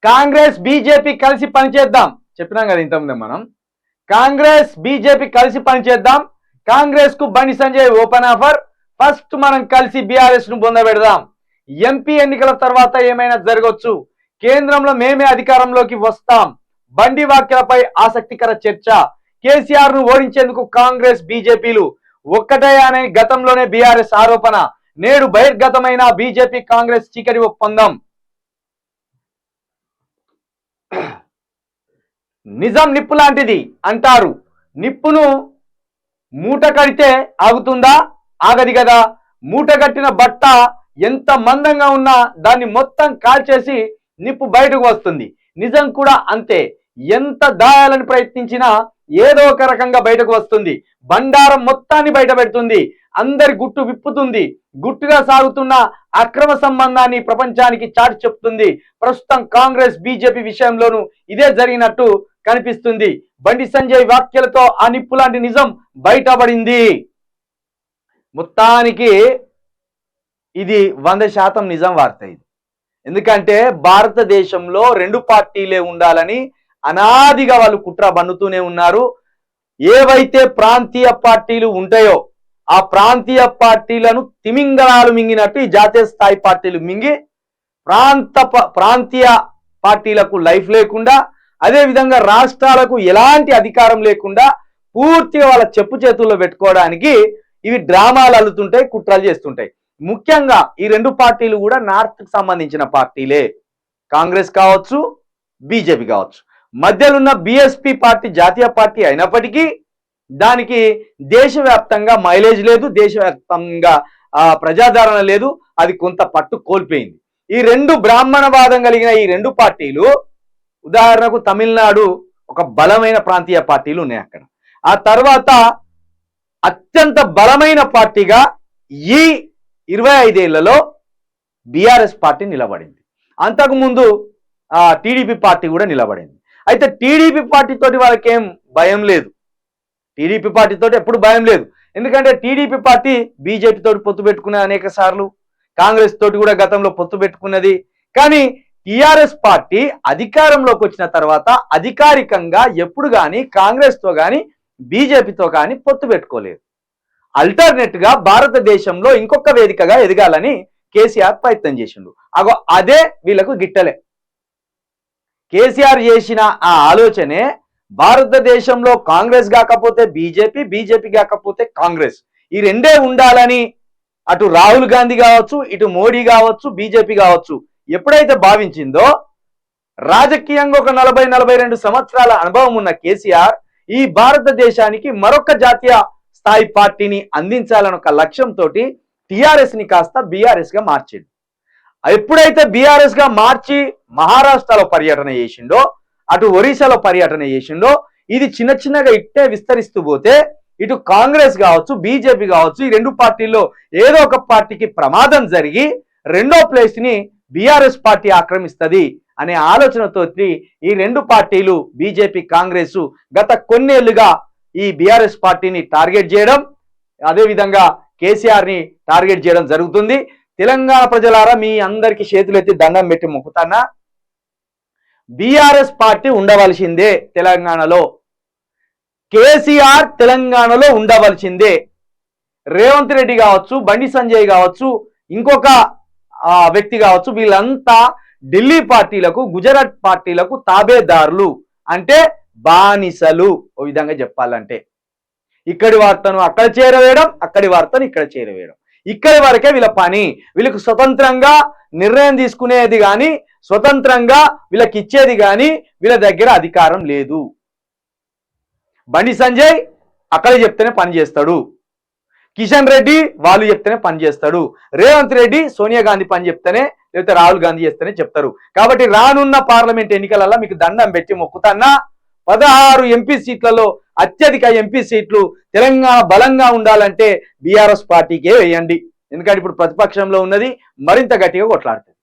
Congress BJP కలిసి పనిచేద్దాం చెప్పినాం కదా ఇంతకుముందే మనం. కాంగ్రెస్ బీజేపీ కలిసి పనిచేద్దాం. కాంగ్రెస్ కు Bandi Sanjay open offer. First మనం కలిసి బీఆర్ఎస్ ను బొందబెడదాం. ఎంపీ ఎన్నికల తర్వాత ఏమైనా జరగవచ్చు. కేంద్రంలో మేమే అధికారంలోకి వస్తాం. బండి వ్యాఖ్యలపై ఆసక్తికర చర్చ. కేసీఆర్ ను ఓడించేందుకు కాంగ్రెస్ బీజేపీలు ఒక్కటే అని గతంలోనే బీఆర్ఎస్ ఆరోపణ. నేడు బహిర్గతమైన బీజేపీ కాంగ్రెస్ చీకటి ఒప్పందం. నిజం నిప్పు లాంటిది అంటారు. నిప్పును మూట కడితే ఆగుతుందా? ఆగది కదా. మూట కట్టిన బట్ట ఎంత మందంగా ఉన్నా దాన్ని మొత్తం కాల్చేసి నిప్పు బయటకు వస్తుంది. నిజం కూడా అంతే. ఎంత దాయాలని ప్రయత్నించినా ఏదో ఒక రకంగా బయటకు వస్తుంది. బండారం మొత్తాన్ని బయట పెడుతుంది. అందరి గుట్టు విప్పుతుంది. గుట్టుగా సాగుతున్న అక్రమ సంబంధాన్ని ప్రపంచానికి చాటి చెప్తుంది. ప్రస్తుతం కాంగ్రెస్ బీజేపీ విషయంలోనూ ఇదే జరిగినట్టు కనిపిస్తుంది. బండి సంజయ్ వ్యాఖ్యలతో ఆ నిప్పు లాంటి నిజం బయటపడింది. మొత్తానికి ఇది 100% నిజం వార్త. ఇది ఎందుకంటే భారతదేశంలో రెండు పార్టీలే ఉండాలని అనాదిగా వాళ్ళు కుట్ర బన్నుతూనే ఉన్నారు. ఏవైతే ప్రాంతీయ పార్టీలు ఉంటాయో ఆ ప్రాంతీయ పార్టీలను తిమింగళాలు మింగినట్టు ఈ జాతీయ స్థాయి పార్టీలు మింగి ప్రాంతీయ పార్టీలకు లైఫ్ లేకుండా, అదే విధంగా రాష్ట్రాలకు ఎలాంటి అధికారం లేకుండా పూర్తిగా వాళ్ళ చెప్పు చేతుల్లో పెట్టుకోవడానికి ఇవి డ్రామాలు అల్లుతుంటాయి, కుట్రలు చేస్తుంటాయి. ముఖ్యంగా ఈ రెండు పార్టీలు కూడా నార్త్ కి సంబంధించిన పార్టీలే. కాంగ్రెస్ కావచ్చు, బీజేపీ కావచ్చు. మధ్యలో ఉన్న బీఎస్పీ పార్టీ జాతీయ పార్టీ అయినప్పటికీ దానికి దేశవ్యాప్తంగా మైలేజ్ లేదు, దేశవ్యాప్తంగా ప్రజాదరణ లేదు. అది కొంత పట్టు కోల్పోయింది. ఈ రెండు బ్రాహ్మణవాదం కలిగిన ఈ రెండు పార్టీలు, ఉదాహరణకు తమిళనాడు ఒక బలమైన ప్రాంతీయ పార్టీలు ఉన్నాయి అక్కడ. ఆ తర్వాత అత్యంత బలమైన పార్టీగా ఈ 25 ఏళ్లలో బీఆర్ఎస్ పార్టీ నిలబడింది. అంతకుముందు టీడీపీ పార్టీ కూడా నిలబడింది. అయితే టీడీపీ పార్టీ తోటి వాళ్ళకేం భయం లేదు. టీడీపీ పార్టీ తోటి ఎప్పుడు భయం లేదు. ఎందుకంటే టీడీపీ పార్టీ బీజేపీ తోటి పొత్తు పెట్టుకున్నది అనేక సార్లు, కాంగ్రెస్ తోటి కూడా గతంలో పొత్తు పెట్టుకున్నది. కానీ టీఆర్ఎస్ పార్టీ అధికారంలోకి వచ్చిన తర్వాత అధికారికంగా ఎప్పుడు కానీ కాంగ్రెస్ తో కానీ బీజేపీతో కానీ పొత్తు పెట్టుకోలేదు. అల్టర్నేట్ గా భారతదేశంలో ఇంకొక వేదికగా ఎదగాలని కేసీఆర్ ప్రయత్నం చేసిండు. అదే వీళ్ళకు గిట్టలే. కేసీఆర్ చేసిన ఆ ఆలోచనే భారతదేశంలో కాంగ్రెస్ కాకపోతే బీజేపీ, బీజేపీ కాకపోతే కాంగ్రెస్, ఈ రెండే ఉండాలని అటు రాహుల్ గాంధీ కావచ్చు, ఇటు మోడీ కావచ్చు, బీజేపీ కావచ్చు ఎప్పుడైతే భావించిందో, రాజకీయంగా ఒక 40-42 సంవత్సరాల అనుభవం ఉన్న కేసీఆర్ ఈ భారతదేశానికి మరొక జాతీయ స్థాయి పార్టీని అందించాలని ఒక లక్ష్యంతో టిఆర్ఎస్ ని కాస్త బీఆర్ఎస్ గా మార్చింది. ఎప్పుడైతే బీఆర్ఎస్ గా మార్చి మహారాష్ట్రలో పర్యటన చేసిండో, అటు ఒరిస్సాలో పర్యటన చేసిండో, ఇది చిన్న చిన్నగా ఇట్టే విస్తరిస్తూ పోతే ఇటు కాంగ్రెస్ కావచ్చు, బీజేపీ కావచ్చు, ఈ రెండు పార్టీల్లో ఏదో ఒక పార్టీకి ప్రమాదం జరిగి రెండో ప్లేస్ ని బీఆర్ఎస్ పార్టీ ఆక్రమిస్తుంది అనే ఆలోచనతో ఈ రెండు పార్టీలు బీజేపీ, కాంగ్రెస్ గత కొన్నేళ్లుగా ఈ బీఆర్ఎస్ పార్టీని టార్గెట్ చేయడం, అదేవిధంగా కేసీఆర్ ని టార్గెట్ చేయడం జరుగుతుంది. తెలంగాణ ప్రజలారా మీ అందరికి చేతులెత్తి దండం పెట్టి మొక్కుతానా, బీఆర్ఎస్ పార్టీ ఉండవలసిందే తెలంగాణలో. కేసీఆర్ తెలంగాణలో ఉండవలసిందే. రేవంత్ రెడ్డి కావచ్చు, బండి సంజయ్ కావచ్చు, ఇంకొక వ్యక్తి కావచ్చు, వీళ్ళంతా ఢిల్లీ పార్టీలకు, గుజరాత్ పార్టీలకు తాబేదారులు, అంటే బానిసలు. ఓ విధంగా చెప్పాలంటే ఇక్కడి వార్తను అక్కడ చేరవేయడం, అక్కడి వార్తను ఇక్కడ చేరవేయడం, ఇక్కడి వరకే వీళ్ళ పని. వీళ్ళకు స్వతంత్రంగా నిర్ణయం తీసుకునేది కానీ, స్వతంత్రంగా వీళ్ళకి ఇచ్చేది కానీ వీళ్ళ దగ్గర అధికారం లేదు. బండి సంజయ్ అక్కడ చెప్తేనే పని చేస్తాడు, కిషన్ రెడ్డి వాళ్ళు చెప్తేనే పని చేస్తాడు, రేవంత్ రెడ్డి సోనియా గాంధీ పని చెప్తేనే, లేకపోతే రాహుల్ గాంధీ చేస్తేనే చెప్తారు. కాబట్టి రానున్న పార్లమెంట్ ఎన్నికలలో మీకు దండం పెట్టి మొక్కుతాన్నా, 16 ఎంపీ సీట్లలో అత్యధిక ఎంపీ సీట్లు తెలంగాణ బలంగా ఉండాలంటే బీఆర్ఎస్ పార్టీకే వేయండి. ఎందుకంటే ఇప్పుడు ప్రతిపక్షంలో ఉన్నది మరింత గట్టిగా కొట్లాడుతుంది.